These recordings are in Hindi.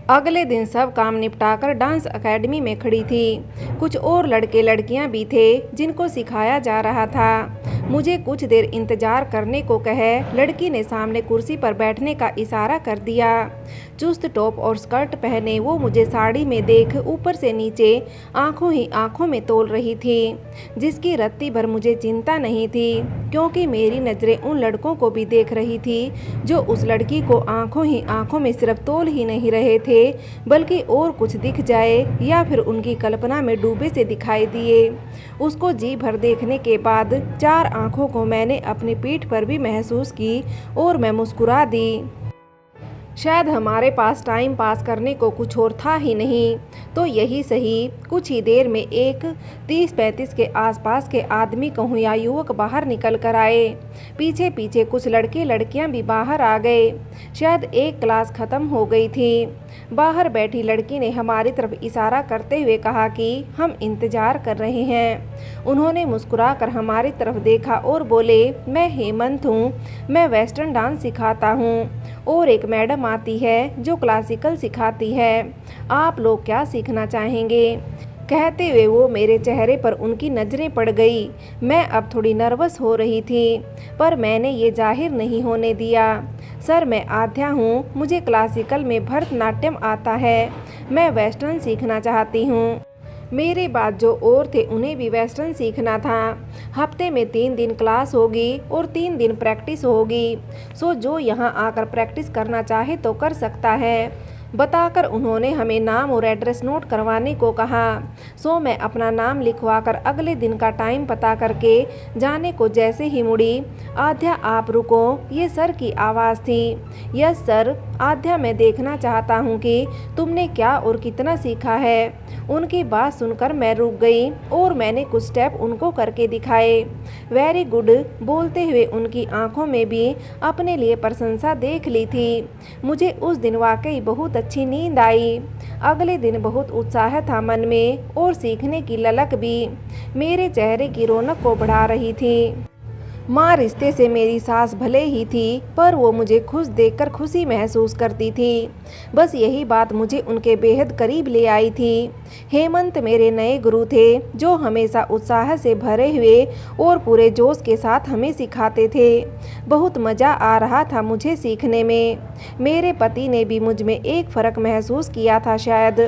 अगले दिन सब काम निपटाकर डांस एकेडमी में खड़ी थी। कुछ और लड़के लड़कियां भी थे जिनको सिखाया जा रहा था। मुझे कुछ देर इंतजार करने को कहे लड़की ने सामने कुर्सी पर बैठने का इशारा कर दिया। चुस्त टॉप और स्कर्ट पहने वो मुझे साड़ी में देख ऊपर से नीचे आंखों ही आंखों में तोल रही थी, जिसकी रत्ती भर मुझे चिंता नहीं थी, क्योंकि मेरी नज़रें उन लड़कों को भी देख रही थी जो उस लड़की को आंखों ही आंखों में सिर्फ तोल ही नहीं रहे थे, बल्कि और कुछ दिख जाए या फिर उनकी कल्पना में डूबे से दिखाई दिए। उसको जी भर देखने के बाद 4 आंखों को मैंने अपनी पीठ पर भी महसूस की और मैं मुस्कुरा दी। शायद हमारे पास टाइम पास करने को कुछ और था ही नहीं, तो यही सही। कुछ ही देर में एक 30-35 के आसपास के आदमी कहूँ या युवक बाहर निकल कर आए। पीछे पीछे कुछ लड़के लड़कियां भी बाहर आ गए। शायद एक क्लास ख़त्म हो गई थी। बाहर बैठी लड़की ने हमारी तरफ इशारा करते हुए कहा कि हम इंतज़ार कर रहे हैं। उन्होंने मुस्कुराकर हमारी तरफ देखा और बोले, मैं हेमंत हूँ, मैं वेस्टर्न डांस सिखाता हूँ और एक मैडम आती है जो क्लासिकल सिखाती है। आप लोग क्या सीखना चाहेंगे? कहते हुए वो मेरे चेहरे पर उनकी नज़रें पड़ गई। मैं अब थोड़ी नर्वस हो रही थी, पर मैंने ये जाहिर नहीं होने दिया। सर, मैं आध्या हूँ, मुझे क्लासिकल में भरतनाट्यम आता है। मैं वेस्टर्न सीखना चाहती हूँ। मेरे बाद जो और थे उन्हें भी वेस्टर्न सीखना था। हफ्ते में 3 दिन क्लास होगी और 3 दिन प्रैक्टिस होगी। सो जो यहाँ आकर प्रैक्टिस करना चाहे तो कर सकता है, बताकर उन्होंने हमें नाम और एड्रेस नोट करवाने को कहा। सो मैं अपना नाम लिखवाकर अगले दिन का टाइम पता करके जाने को जैसे ही मुड़ी, आध्या आप रुको, ये सर की आवाज़ थी। Yes sir. आध्या, मैं देखना चाहता हूँ कि तुमने क्या और कितना सीखा है। उनकी बात सुनकर मैं रुक गई और मैंने कुछ स्टेप उनको करके दिखाए। वेरी गुड बोलते हुए उनकी आंखों में भी अपने लिए प्रशंसा देख ली थी। मुझे उस दिन वाकई बहुत अच्छी नींद आई। अगले दिन बहुत उत्साह था मन में और सीखने की ललक भी मेरे चेहरे की रौनक को बढ़ा रही थी। माँ रिश्ते से मेरी सास भले ही थी, पर वो मुझे खुश देखकर खुशी महसूस करती थी। बस यही बात मुझे उनके बेहद करीब ले आई थी। हेमंत मेरे नए गुरु थे जो हमेशा उत्साह से भरे हुए और पूरे जोश के साथ हमें सिखाते थे। बहुत मज़ा आ रहा था मुझे सीखने में। मेरे पति ने भी मुझ में एक फ़र्क महसूस किया था शायद,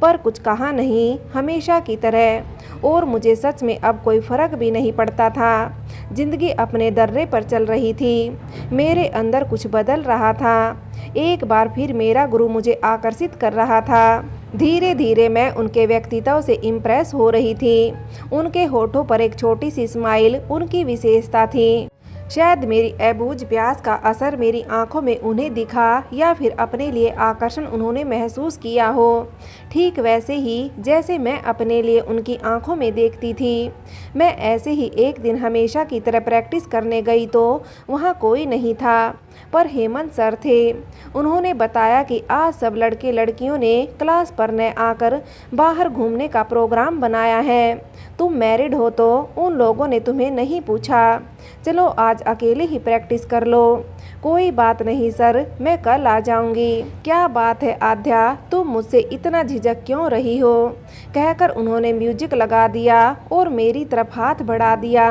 पर कुछ कहा नहीं, हमेशा की तरह। और मुझे सच में अब कोई फ़र्क भी नहीं पड़ता था। जिंदगी अपने दर्रे पर चल रही थी। मेरे अंदर कुछ बदल रहा था। एक बार फिर मेरा गुरु मुझे आकर्षित कर रहा था। धीरे धीरे मैं उनके व्यक्तित्व से इम्प्रेस हो रही थी। उनके होठों पर एक छोटी सी स्माइल उनकी विशेषता थी। शायद मेरी अबूझ प्यास का असर मेरी आंखों में उन्हें दिखा, या फिर अपने लिए आकर्षण उन्होंने महसूस किया हो, ठीक वैसे ही जैसे मैं अपने लिए उनकी आंखों में देखती थी। मैं ऐसे ही एक दिन हमेशा की तरह प्रैक्टिस करने गई तो वहाँ कोई नहीं था, पर हेमंत सर थे। उन्होंने बताया कि आज सब लड़के लड़कियों ने क्लास पर न आकर बाहर घूमने का प्रोग्राम बनाया है। तुम मैरिड हो तो उन लोगों ने तुम्हें नहीं पूछा। चलो आज अकेले ही प्रैक्टिस कर लो। कोई बात नहीं सर, मैं कल आ जाऊंगी। क्या बात है आध्या, तुम मुझसे इतना झिझक क्यों रही हो? कहकर उन्होंने म्यूजिक लगा दिया और मेरी तरफ हाथ बढ़ा दिया।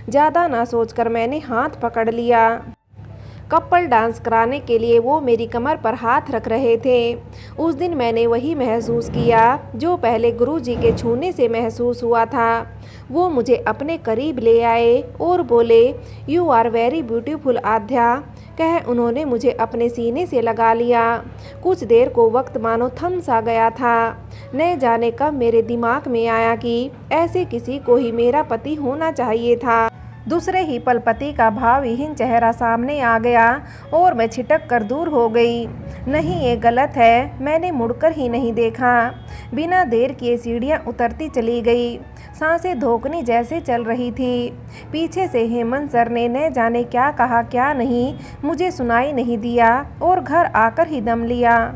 ज़्यादा ना सोचकर मैंने हाथ पकड़ लिया। कपल डांस कराने के लिए वो मेरी कमर पर हाथ रख रहे थे। उस दिन मैंने वही महसूस किया जो पहले गुरुजी के छूने से महसूस हुआ था। वो मुझे अपने करीब ले आए और बोले, you are very beautiful Aadhya. कह उन्होंने मुझे अपने सीने से लगा लिया। कुछ देर को वक्त मानो थम सा गया था। न जाने कब मेरे दिमाग में आया कि ऐसे किसी को ही मेरा पति होना चाहिए था। दूसरे ही पल पति का भावहीन चेहरा सामने आ गया और मैं छिटक कर दूर हो गई। नहीं, ये गलत है। मैंने मुड़कर ही नहीं देखा। बिना देर किए सीढ़ियाँ उतरती चली गई। सांसें धोखनी जैसे चल रही थी। पीछे से हेमंत सर ने न जाने क्या कहा क्या नहीं, मुझे सुनाई नहीं दिया और घर आकर ही दम लिया।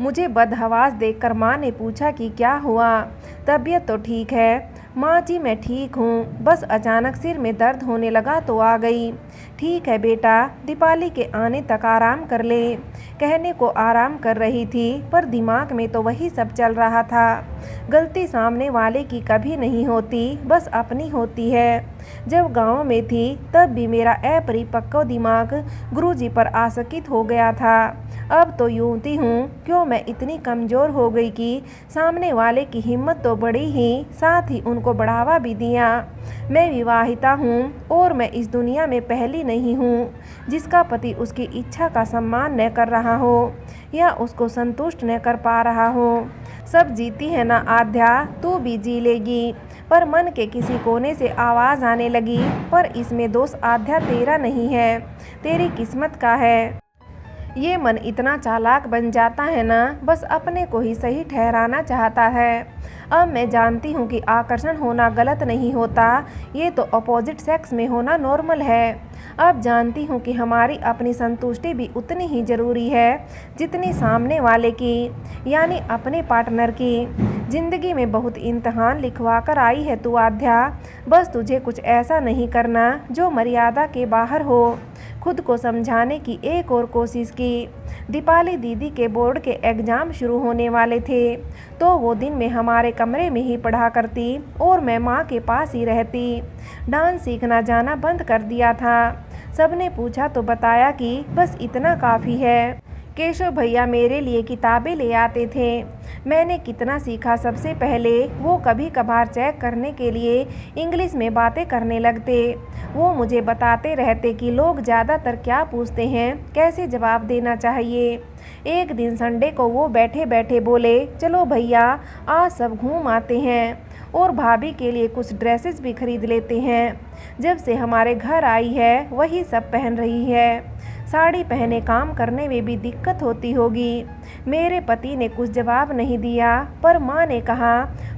मुझे बदहवास देखकर माँ ने पूछा कि क्या हुआ? तबीयत तो ठीक है, माँ जी मैं ठीक हूँ, बस अचानक सिर में दर्द होने लगा तो आ गई। ठीक है बेटा, दीपाली के आने तक आराम कर ले। कहने को आराम कर रही थी पर दिमाग में तो वही सब चल रहा था। गलती सामने वाले की कभी नहीं होती, बस अपनी होती है। जब गांव में थी तब भी मेरा अपरिपक्व दिमाग गुरुजी पर आसक्त हो गया था। अब तो यूंती हूँ, क्यों मैं इतनी कमज़ोर हो गई कि सामने वाले की हिम्मत तो बढ़ी ही, साथ ही उनको बढ़ावा भी दिया। मैं विवाहिता हूँ और मैं इस दुनिया में पहली नहीं हूँ जिसका पति उसकी इच्छा का सम्मान न कर रहा हो या उसको संतुष्ट न कर पा रहा हो। सब जीती है ना आध्या, तू भी जी लेगी। पर मन के किसी कोने से आवाज़ आने लगी, पर इसमें दोष आध्या तेरा नहीं है, तेरी किस्मत का है। ये मन इतना चालाक बन जाता है ना, बस अपने को ही सही ठहराना चाहता है। अब मैं जानती हूँ कि आकर्षण होना गलत नहीं होता, ये तो अपोजिट सेक्स में होना नॉर्मल है। अब जानती हूँ कि हमारी अपनी संतुष्टि भी उतनी ही ज़रूरी है जितनी सामने वाले की, यानी अपने पार्टनर की। ज़िंदगी में बहुत इम्तहान लिखवा कर आई है तू आध्या, बस तुझे कुछ ऐसा नहीं करना जो मर्यादा के बाहर हो। खुद को समझाने की एक और कोशिश की। दीपाली दीदी के बोर्ड के एग्ज़ाम शुरू होने वाले थे, तो वो दिन में हमारे कमरे में ही पढ़ा करती और मैं माँ के पास ही रहती। डांस सीखना जाना बंद कर दिया था। सबने पूछा तो बताया कि बस इतना काफ़ी है। केशव भैया मेरे लिए किताबें ले आते थे। मैंने कितना सीखा, सबसे पहले वो कभी कभार चेक करने के लिए इंग्लिश में बातें करने लगते। वो मुझे बताते रहते कि लोग ज़्यादातर क्या पूछते हैं, कैसे जवाब देना चाहिए। एक दिन संडे को वो बैठे बैठे बोले, चलो भैया आज सब घूम आते हैं और भाभी के लिए कुछ ड्रेसेस भी खरीद लेते हैं। जब से हमारे घर आई है वही सब पहन रही है। साड़ी पहने काम करने में भी दिक्कत होती होगी। मेरे पति ने कुछ जवाब नहीं दिया, पर माँ ने कहा,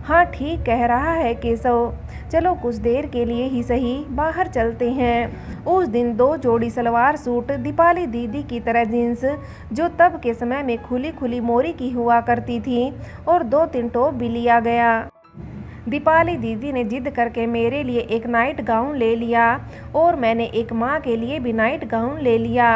हाँ ठीक कह रहा है केशव, चलो कुछ देर के लिए ही सही बाहर चलते हैं। उस दिन 2 जोड़ी सलवार सूट, दीपाली दीदी की तरह जीन्स जो तब के समय में खुली खुली मोरी की हुआ करती थी, और 2-3 टॉप भी लिया गया। दीपाली दीदी ने जिद करके मेरे लिए एक नाइट गाउन ले लिया और मैंने एक माँ के लिए भी नाइट गाउन ले लिया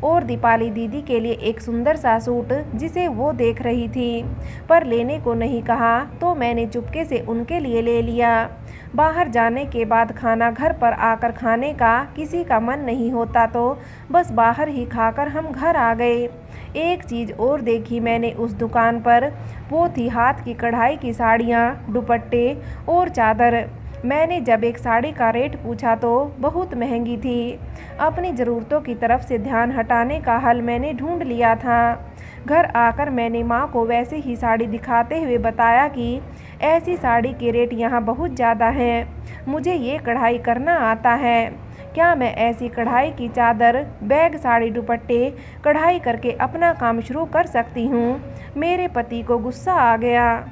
और दीपाली दीदी के लिए एक सुंदर सा सूट जिसे वो देख रही थी पर लेने को नहीं कहा, तो मैंने चुपके से उनके लिए ले लिया। बाहर जाने के बाद खाना घर पर आकर खाने का किसी का मन नहीं होता, तो बस बाहर ही खाकर हम घर आ गए। एक चीज़ और देखी मैंने उस दुकान पर, वो थी हाथ की कढ़ाई की साड़ियाँ, दुपट्टे और चादर। मैंने जब एक साड़ी का रेट पूछा तो बहुत महंगी थी। अपनी ज़रूरतों की तरफ से ध्यान हटाने का हल मैंने ढूंढ लिया था। घर आकर मैंने माँ को वैसे ही साड़ी दिखाते हुए बताया कि ऐसी साड़ी के रेट यहाँ बहुत ज़्यादा हैं, मुझे ये कढ़ाई करना आता है, क्या मैं ऐसी कढ़ाई की चादर, बैग, साड़ी, दुपट्टे कढ़ाई करके अपना काम शुरू कर सकती हूँ। मेरे पति को गुस्सा आ गया।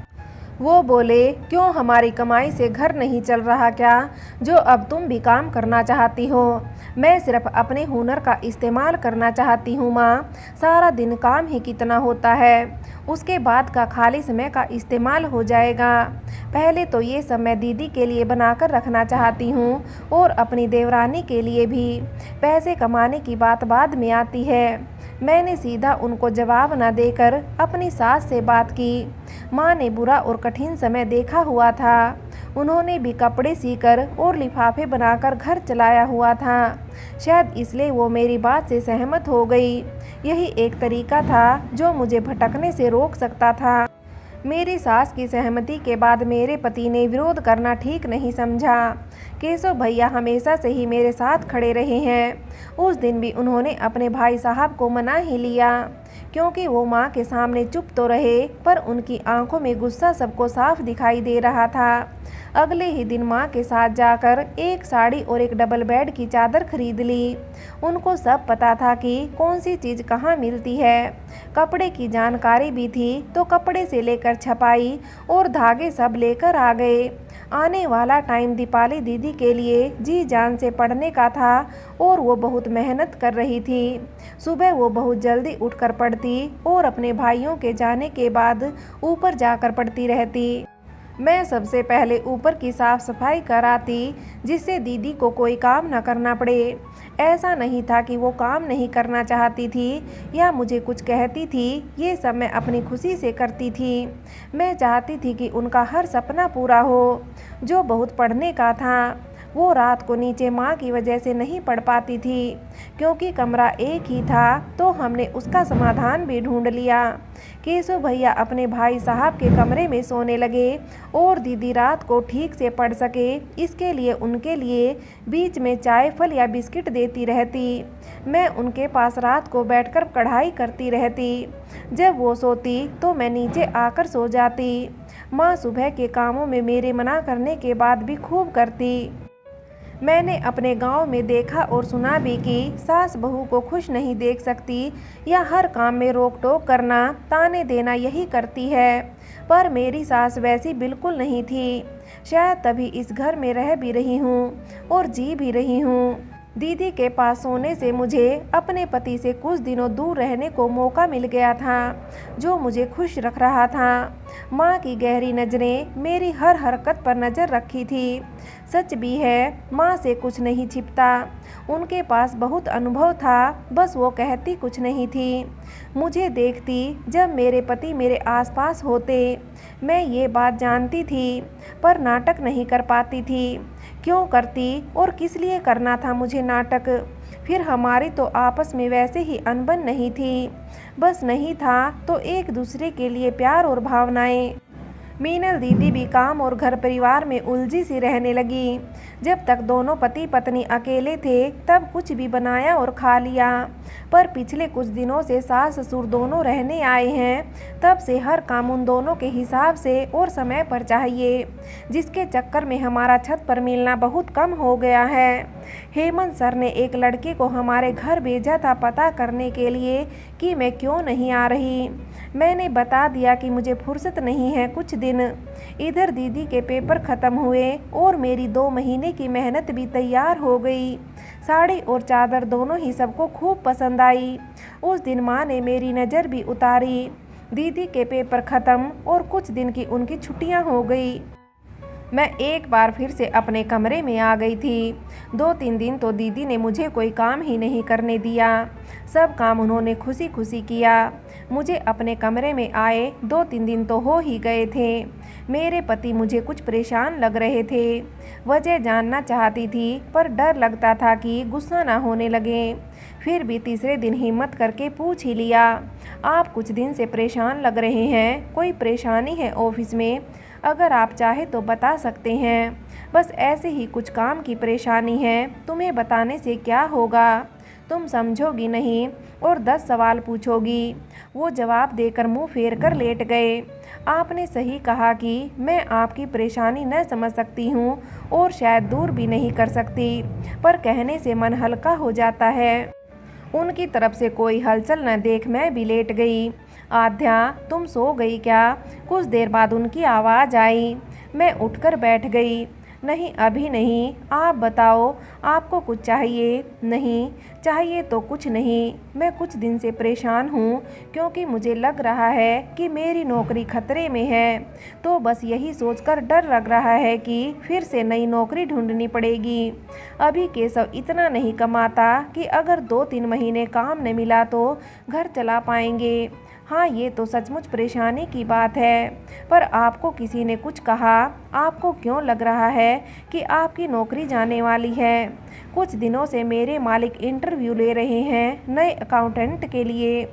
वो बोले, क्यों हमारी कमाई से घर नहीं चल रहा क्या, जो अब तुम भी काम करना चाहती हो। मैं सिर्फ अपने हुनर का इस्तेमाल करना चाहती हूँ माँ, सारा दिन काम ही कितना होता है, उसके बाद का खाली समय का इस्तेमाल हो जाएगा। पहले तो ये सब मैं दीदी के लिए बनाकर रखना चाहती हूँ और अपनी देवरानी के लिए भी। पैसे कमाने की बात बाद में आती है। मैंने सीधा उनको जवाब न देकर अपनी सास से बात की। माँ ने बुरा और कठिन समय देखा हुआ था। उन्होंने भी कपड़े सीकर और लिफाफे बनाकर घर चलाया हुआ था। शायद इसलिए वो मेरी बात से सहमत हो गई। यही एक तरीका था जो मुझे भटकने से रोक सकता था। मेरी सास की सहमति के बाद मेरे पति ने विरोध करना ठीक नहीं समझा। केशव भैया हमेशा से ही मेरे साथ खड़े रहे हैं। उस दिन भी उन्होंने अपने भाई साहब को मना ही लिया, क्योंकि वो माँ के सामने चुप तो रहे पर उनकी आंखों में गुस्सा सबको साफ दिखाई दे रहा था। अगले ही दिन माँ के साथ जाकर एक साड़ी और एक डबल बेड की चादर खरीद ली। उनको सब पता था कि कौन सी चीज़ कहाँ मिलती है। कपड़े की जानकारी भी थी, तो कपड़े से लेकर छपाई और धागे सब लेकर आ गए। आने वाला टाइम दीपाली दीदी के लिए जी जान से पढ़ने का था और वो बहुत मेहनत कर रही थी। सुबह वो बहुत जल्दी उठकर पढ़ती और अपने भाइयों के जाने के बाद ऊपर जाकर पढ़ती रहती। मैं सबसे पहले ऊपर की साफ सफाई कराती जिससे दीदी को कोई काम न करना पड़े। ऐसा नहीं था कि वो काम नहीं करना चाहती थी या मुझे कुछ कहती थी, ये सब मैं अपनी खुशी से करती थी। मैं चाहती थी कि उनका हर सपना पूरा हो जो बहुत पढ़ने का था। वो रात को नीचे माँ की वजह से नहीं पढ़ पाती थी क्योंकि कमरा एक ही था, तो हमने उसका समाधान भी ढूंढ लिया। केशव भैया अपने भाई साहब के कमरे में सोने लगे और दीदी रात को ठीक से पढ़ सके इसके लिए उनके लिए बीच में चाय, फल या बिस्किट देती रहती। मैं उनके पास रात को बैठकर कढ़ाई करती रहती। जब वो सोती तो मैं नीचे आकर सो जाती। माँ सुबह के कामों में मेरे मना करने के बाद भी खूब करती। मैंने अपने गांव में देखा और सुना भी कि सास बहू को खुश नहीं देख सकती या हर काम में रोक टोक करना, ताने देना यही करती है। पर मेरी सास वैसी बिल्कुल नहीं थी। शायद तभी इस घर में रह भी रही हूँ और जी भी रही हूँ। दीदी के पास सोने से मुझे अपने पति से कुछ दिनों दूर रहने को मौका मिल गया था जो मुझे खुश रख रहा था। माँ की गहरी नज़रें मेरी हर हरकत पर नज़र रखी थी। सच भी है, माँ से कुछ नहीं छिपता। उनके पास बहुत अनुभव था, बस वो कहती कुछ नहीं थी। मुझे देखती जब मेरे पति मेरे आसपास होते। मैं ये बात जानती थी पर नाटक नहीं कर पाती थी। क्यों करती और किस लिए करना था मुझे नाटक? फिर हमारी तो आपस में वैसे ही अनबन नहीं थी। बस नहीं था तो एक दूसरे के लिए प्यार और भावनाएं। मीनल दीदी भी काम और घर परिवार में उलझी सी रहने लगी। जब तक दोनों पति पत्नी अकेले थे तब कुछ भी बनाया और खा लिया, पर पिछले कुछ दिनों से सास ससुर दोनों रहने आए हैं तब से हर काम उन दोनों के हिसाब से और समय पर चाहिए, जिसके चक्कर में हमारा छत पर मिलना बहुत कम हो गया है। हेमंत सर ने एक लड़के को हमारे घर भेजा था पता करने के लिए कि मैं क्यों नहीं आ रही। मैंने बता दिया कि मुझे फुर्सत नहीं है कुछ दिन। इधर दीदी के पेपर ख़त्म हुए और मेरी 2 महीने की मेहनत भी तैयार हो गई। साड़ी और चादर दोनों ही सबको खूब पसंद आई। उस दिन माँ ने मेरी नज़र भी उतारी। दीदी के पेपर ख़त्म और कुछ दिन की उनकी छुट्टियाँ हो गई। मैं एक बार फिर से अपने कमरे में आ गई थी। 2-3 दिन तो दीदी ने मुझे कोई काम ही नहीं करने दिया। सब काम उन्होंने खुशी खुशी किया। मुझे अपने कमरे में आए 2-3 दिन तो हो ही गए थे। मेरे पति मुझे कुछ परेशान लग रहे थे। वजह जानना चाहती थी पर डर लगता था कि गुस्सा ना होने लगे। फिर भी तीसरे दिन हिम्मत करके पूछ ही लिया, आप कुछ दिन से परेशान लग रहे हैं, कोई परेशानी है ऑफिस में? अगर आप चाहे तो बता सकते हैं। बस ऐसे ही कुछ काम की परेशानी है, तुम्हें बताने से क्या होगा? तुम समझोगी नहीं और 10 सवाल पूछोगी। वो जवाब देकर मुंह फेर कर लेट गए। आपने सही कहा कि मैं आपकी परेशानी न समझ सकती हूँ और शायद दूर भी नहीं कर सकती, पर कहने से मन हल्का हो जाता है। उनकी तरफ से कोई हलचल न देख मैं भी लेट गई। आध्या, तुम सो गई क्या? कुछ देर बाद उनकी आवाज़ आई। मैं उठकर बैठ गई। नहीं, अभी नहीं, आप बताओ, आपको कुछ चाहिए? नहीं चाहिए तो कुछ नहीं। मैं कुछ दिन से परेशान हूँ क्योंकि मुझे लग रहा है कि मेरी नौकरी खतरे में है, तो बस यही सोचकर डर लग रहा है कि फिर से नई नौकरी ढूंढनी पड़ेगी। अभी केशव इतना नहीं कमाता कि अगर 2-3 महीने काम न मिला तो घर चला पाएंगे। हाँ, ये तो सचमुच परेशानी की बात है। पर आपको किसी ने कुछ कहा? आपको क्यों लग रहा है कि आपकी नौकरी जाने वाली है? कुछ दिनों से मेरे मालिक इंटरव्यू ले रहे हैं नए अकाउंटेंट के लिए।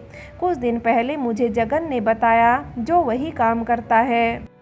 कुछ दिन पहले मुझे जगन ने बताया, जो वही काम करता है।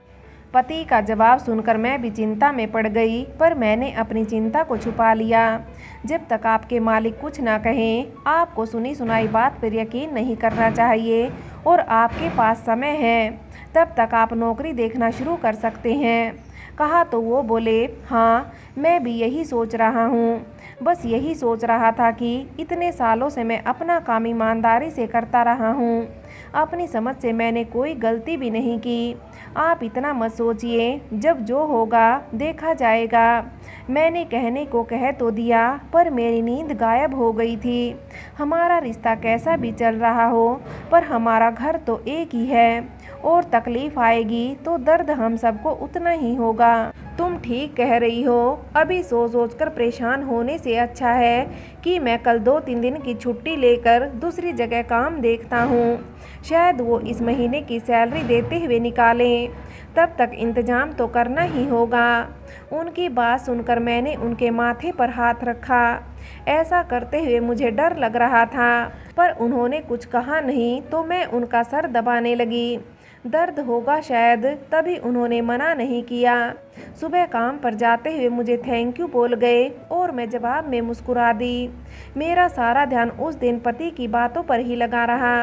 पति का जवाब सुनकर मैं भी चिंता में पड़ गई, पर मैंने अपनी चिंता को छुपा लिया। जब तक आपके मालिक कुछ ना कहें, आपको सुनी सुनाई बात पर यकीन नहीं करना चाहिए और आपके पास समय है, तब तक आप नौकरी देखना शुरू कर सकते हैं। कहा तो वो बोले, हाँ, मैं भी यही सोच रहा हूँ। बस यही सोच रहा था कि इतने सालों से मैं अपना काम ईमानदारी से करता रहा हूँ। अपनी समझ से मैंने कोई गलती भी नहीं की। आप इतना मत सोचिए, जब जो होगा देखा जाएगा। मैंने कहने को कह तो दिया, पर मेरी नींद गायब हो गई थी। हमारा रिश्ता कैसा भी चल रहा हो, पर हमारा घर तो एक ही है और तकलीफ आएगी तो दर्द हम सबको उतना ही होगा। तुम ठीक कह रही हो। अभी सोच सोच कर परेशान होने से अच्छा है कि मैं कल 2-3 दिन की छुट्टी लेकर दूसरी जगह काम देखता हूँ। शायद वो इस महीने की सैलरी देते हुए निकालें। तब तक इंतजाम तो करना ही होगा। उनकी बात सुनकर मैंने उनके माथे पर हाथ रखा। ऐसा करते हुए मुझे डर लग रहा था, पर उन्होंने कुछ कहा नहीं तो मैं उनका सर दबाने लगी। दर्द होगा शायद, तभी उन्होंने मना नहीं किया। सुबह काम पर जाते हुए मुझे थैंक यू बोल गए और मैं जवाब में मुस्कुरा दी। मेरा सारा ध्यान उस दिन पति की बातों पर ही लगा रहा।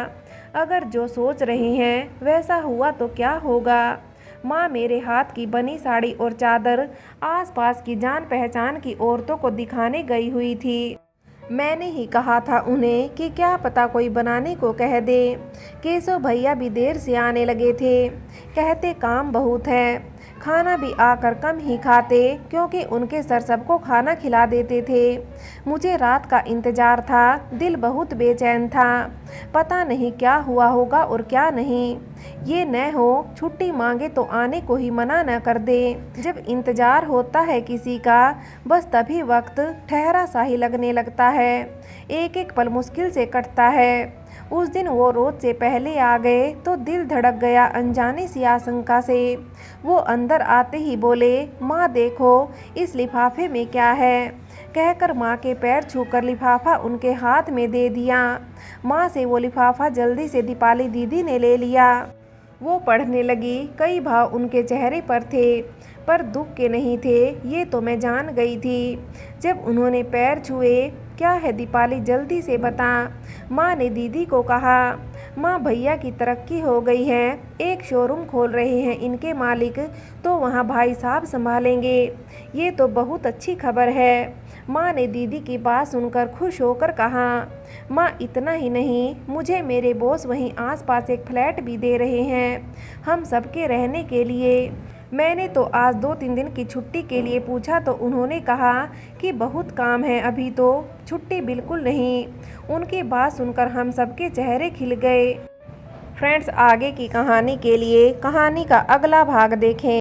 अगर जो सोच रही हैं वैसा हुआ तो क्या होगा। माँ मेरे हाथ की बनी साड़ी और चादर आसपास की जान पहचान की औरतों को दिखाने गई हुई थी। मैंने ही कहा था उन्हें कि क्या पता कोई बनाने को कह दे। केशव भैया भी देर से आने लगे थे। कहते काम बहुत है। खाना भी आकर कम ही खाते क्योंकि उनके सर सबको खाना खिला देते थे। मुझे रात का इंतजार था। दिल बहुत बेचैन था। पता नहीं क्या हुआ होगा और क्या नहीं। ये न हो छुट्टी मांगे तो आने को ही मना न कर दे। जब इंतजार होता है किसी का, बस तभी वक्त ठहरा सा ही लगने लगता है। एक एक पल मुश्किल से कटता है। उस दिन वो रोज से पहले आ गए तो दिल धड़क गया अनजाने सी आशंका से। वो अंदर आते ही बोले, माँ देखो इस लिफाफे में क्या है। कहकर माँ के पैर छूकर लिफाफा उनके हाथ में दे दिया। माँ से वो लिफाफा जल्दी से दीपाली दीदी ने ले लिया। वो पढ़ने लगी। कई भाव उनके चेहरे पर थे, पर दुख के नहीं थे, ये तो मैं जान गई थी। जब उन्होंने पैर छुए, क्या है दीपाली जल्दी से बता। माँ ने दीदी को कहा। माँ भैया की तरक्की हो गई है। एक शोरूम खोल रहे हैं इनके मालिक, तो वहाँ भाई साहब संभालेंगे। ये तो बहुत अच्छी खबर है। माँ ने दीदी की बात सुनकर खुश होकर कहा। माँ इतना ही नहीं, मुझे मेरे बॉस वहीं आसपास एक फ्लैट भी दे रहे हैं हम सबके रहने के लिए। मैंने तो आज 2-3 दिन की छुट्टी के लिए पूछा तो उन्होंने कहा कि बहुत काम है, अभी तो छुट्टी बिल्कुल नहीं। उनकी बात सुनकर हम सबके चेहरे खिल गए। फ्रेंड्स, आगे की कहानी के लिए कहानी का अगला भाग देखें।